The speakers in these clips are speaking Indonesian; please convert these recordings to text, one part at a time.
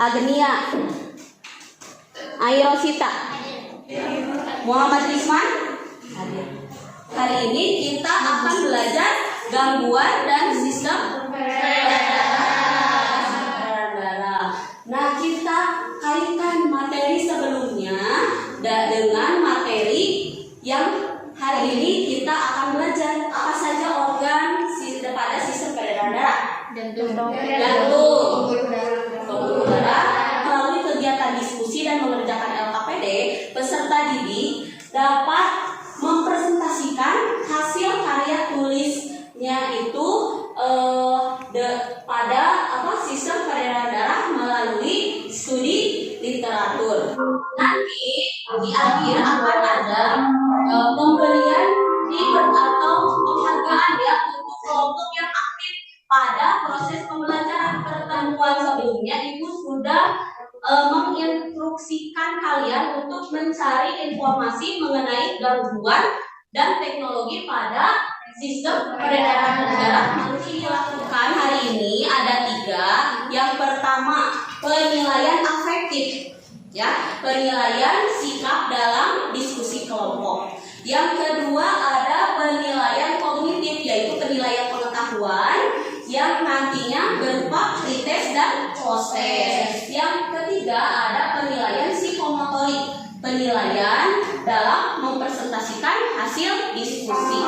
Agnia, Airosita, Muhammad Isman. Hari ini kita akan belajar gangguan dan sistem peredaran darah. Nah, kita kaitkan materi sebelumnya dengan materi yang hari ini kita akan belajar. Apa saja organ pada sistem peredaran darah? Jantung, pembuluh darah. Melalui kegiatan diskusi dan mengerjakan LKPD, peserta didik dapat mempresentasikan hasil karya tulisnya itu pada sistem peredaran darah melalui studi literatur. Nanti di akhir akan ada pemberian reward atau penghargaan ya untuk kelompok yang aktif pada proses pembelajaran. Pertemuan sebelumnya Ibu sudah menginstruksikan kalian untuk mencari informasi mengenai gangguan dan teknologi pada sistem peredaran darah. Nanti dilakukan hari ini ada 3. Yang pertama, penilaian afektif, ya, penilaian sikap dalam diskusi kelompok. Yang kedua ada penilaian kognitif, yaitu penilaian pengetahuan yang nantinya berupa pretest dan post-test. Yang ketiga ada penilaian psikomotorik, penilaian dalam mempresentasikan hasil diskusi.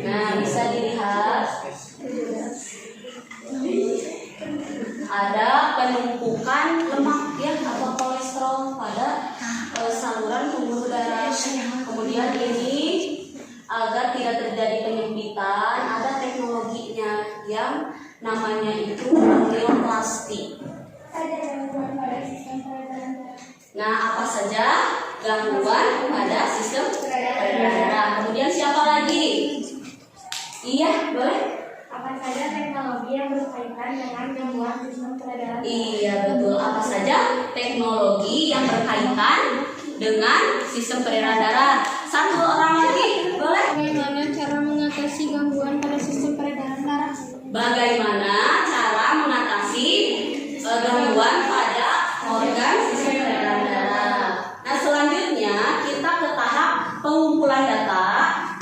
Nah, bisa dilihat ada penumpukan lemak ya atau kolesterol pada saluran pembuluh darah. Kemudian ini agar tidak terjadi penyempitan, ada teknologinya yang namanya itu angioplasti. Nah, apa saja gangguan pada sistem peredaran darah? Kemudian siapa lagi? Iya, boleh. Apa saja teknologi yang berkaitan dengan gangguan sistem peredaran? Iya, betul. Apa saja teknologi yang berkaitan dengan sistem peredaran darah? Satu orang lagi, boleh. Bagaimana cara mengatasi gangguan pada sistem peredaran darah? Bagaimana cara mengatasi gangguan pada organ sistem peredaran darah? Nah, selanjutnya kita ke tahap pengumpulan data.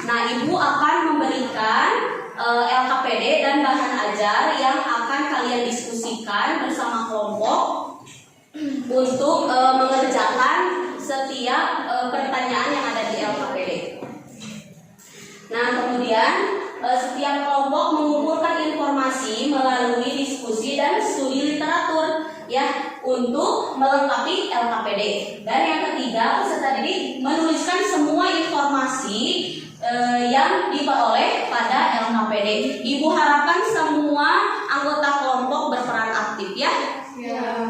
Nah, Ibu akan memberikan LKPD dan bahan ajar yang akan kalian diskusikan bersama kelompok untuk mengerjakan setiap pertanyaan yang ada di LKPD. Nah, kemudian setiap kelompok mengumpulkan informasi melalui diskusi dan studi literatur ya untuk melengkapi LKPD. Dan yang ketiga, peserta didik menuliskan semua informasi yang diperoleh pada LKPD. Ibu harapkan semua anggota kelompok berperan aktif ya. Ya.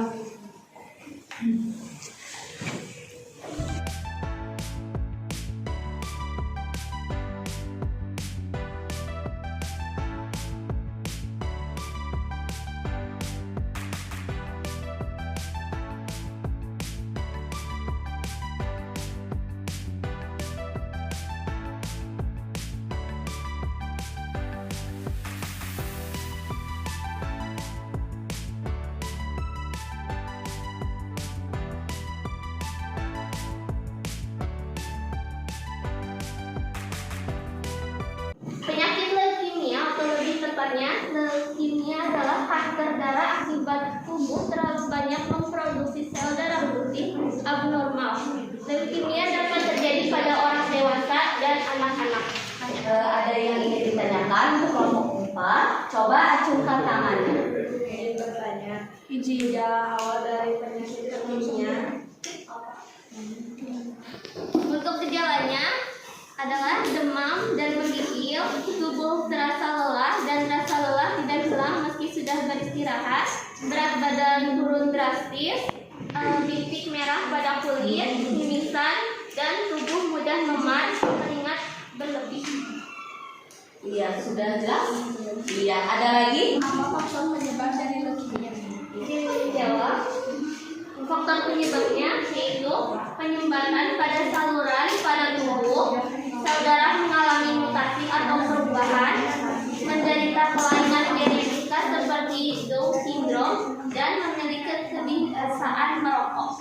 Penyakit leukemia atau lebih tepatnya leukemia adalah kanker darah akibat tubuh terlalu banyak memproduksi sel darah putih abnormal. Leukemia dapat terjadi pada orang dewasa dan anak-anak. Ada yang ingin ditanyakan untuk kelompok 4? Coba acungkan tangannya. Ingin bertanya, gejala awal dari penyakit leukemia. Untuk gejalanya adalah demam dan menggigil, tubuh terasa lelah dan rasa lelah tidak hilang meski sudah beristirahat, berat badan turun drastis, bintik merah pada kulit, mimisan, dan tubuh mudah memar, keringat berlebih. Iya, sudah jelas? Iya, ada lagi? Apa faktor penyebab dari leukemia? Izin dijawab. Faktor penyebabnya yaitu penyumbatan pada saluran pada tubuh, saudara mengalami mutasi atau perubahan, menderita kelainan genetika seperti Down syndrome, dan memiliki kebiasaan merokok.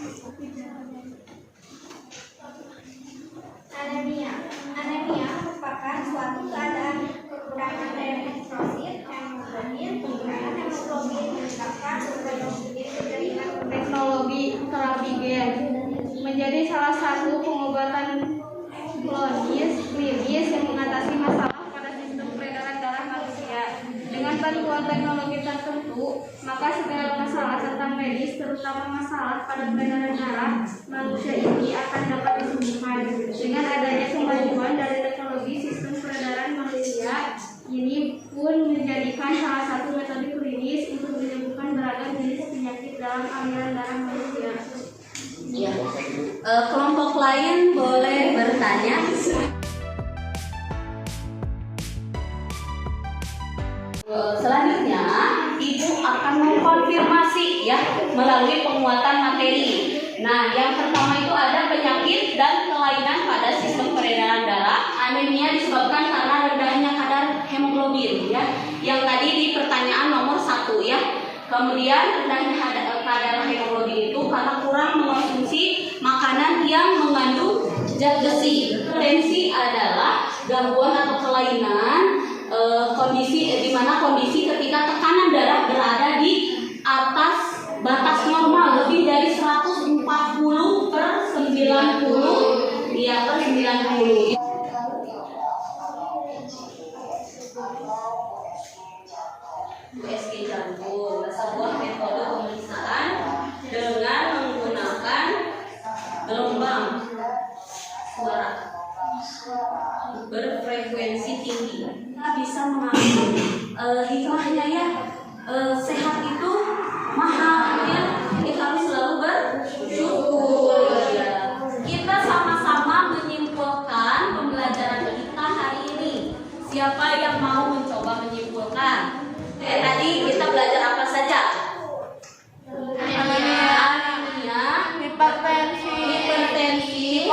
Anemia merupakan suatu keadaan kekurangan eritrosit hemoglobin. Kekurangan hemoglobin menyebabkan hemoglobin jaringan. Teknologi terapi gen menjadi salah satu pengobatan klinis yang mengatasi masalah pada sistem peredaran darah manusia. Dengan bantuan teknologi tertentu, maka segala masalah tentang medis, terutama masalah pada peredaran darah manusia ini akan dapat disembuhkan. Dengan adanya kemajuan dari teknologi sistem peredaran manusia ini pun menjadikan salah satu metode klinis untuk menyembuhkan beragam jenis penyakit dalam aliran darah manusia. Ya. Kelompok lain boleh bertanya. Selanjutnya, Ibu akan mengkonfirmasi ya melalui penguatan materi. Nah, yang pertama itu ada penyakit dan kelainan pada sistem peredaran darah. Anemia disebabkan karena rendahnya kadar hemoglobin ya. Yang tadi di pertanyaan nomor 1 ya. Kemudian rendahnya kadar hemoglobin itu karena kurang mengonsumsi makanan yang mengandung zat besi. Hipertensi adalah gangguan atau kelainan kondisi di mana kondisi ketika tekanan darah berada di atas batas normal lebih dari 140 per 90 ya per 90. USG jantung sebuah metode pemeriksaan dengan menggunakan gelombang suara berfrekuensi tinggi. Kita bisa mengambil hikmahnya ya, sehat itu mahal ya, kita harus selalu bersyukur ya. Kita sama-sama menyimpulkan pembelajaran kita hari ini. Siapa yang mau mencoba menyimpulkan? Tadi kita belajar apa saja? Anemia, hipertensi, hipotensi,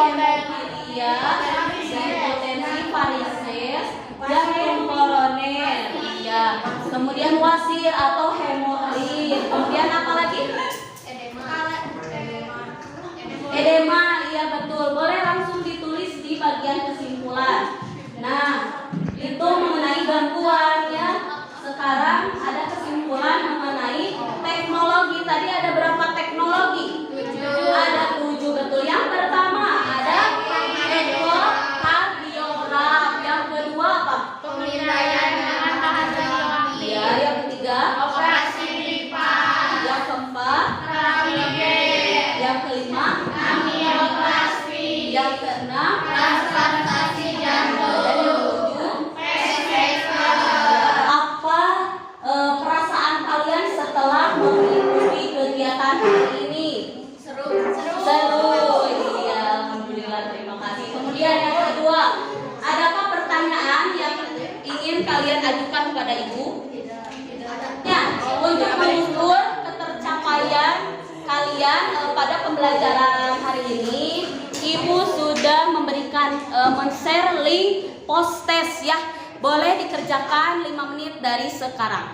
varises, jantung koroner, ya. Kemudian wasir atau hemoroid. Kemudian apa lagi? Edema, iya betul. Boleh langsung ditulis di bagian kesimpulan. Nah, itu mengenai gangguan ya. Sekarang ada kesimpulan mengenai teknologi. Tadi ada berapa teknologi? 7. Ada 7 betul. Yang pertama ada ekokardiograf. Yang kedua apa? Pemindaian dengan tahan radioaktif. Ya, yang ketiga Operasi lipat. Yang keempat Yang kelima Angioplasti. Yang keenam Transplantasi jantung. Dan yang ketujuh apa perasaan kalian setelah mengikuti kegiatan hari ini? Seru. Iya, alhamdulillah, terima kasih. Kemudian yang kedua, adakah pertanyaan yang ingin kalian ajukan kepada Ibu? Ya, untuk mengukur ketercapaian kalian pada pembelajaran hari ini, Ibu sudah memberikan men-share link post test ya. Boleh dikerjakan 5 menit dari sekarang.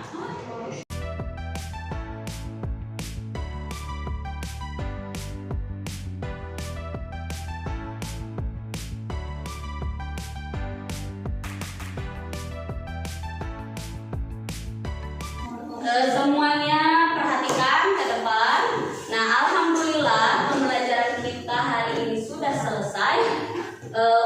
Semuanya perhatikan ke depan. Nah, alhamdulillah pembelajaran kita hari ini sudah selesai.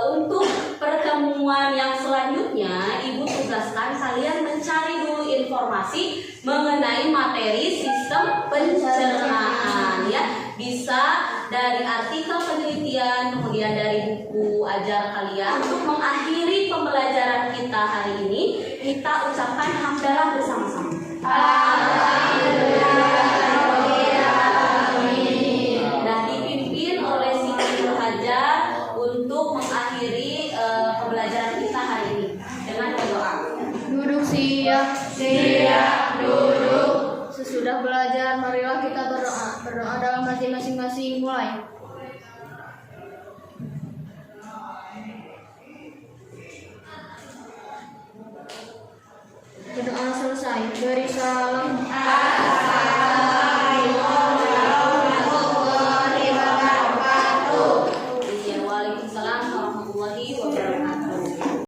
Untuk pertemuan yang selanjutnya, Ibu tugaskan kalian mencari dulu informasi mengenai materi sistem pencernaan ya. Bisa dari artikel penelitian, kemudian dari buku ajar kalian. Untuk mengakhiri pembelajaran kita hari ini, kita ucapkan hamdalah bersama-sama. Dan dipimpin oleh Siti Hajar untuk mengakhiri pembelajaran kita hari ini dengan berdoa. Duduk siap, Siap duduk. Sudah belajar, marilah kita berdoa. Berdoa dalam hati masing-masing, mulai.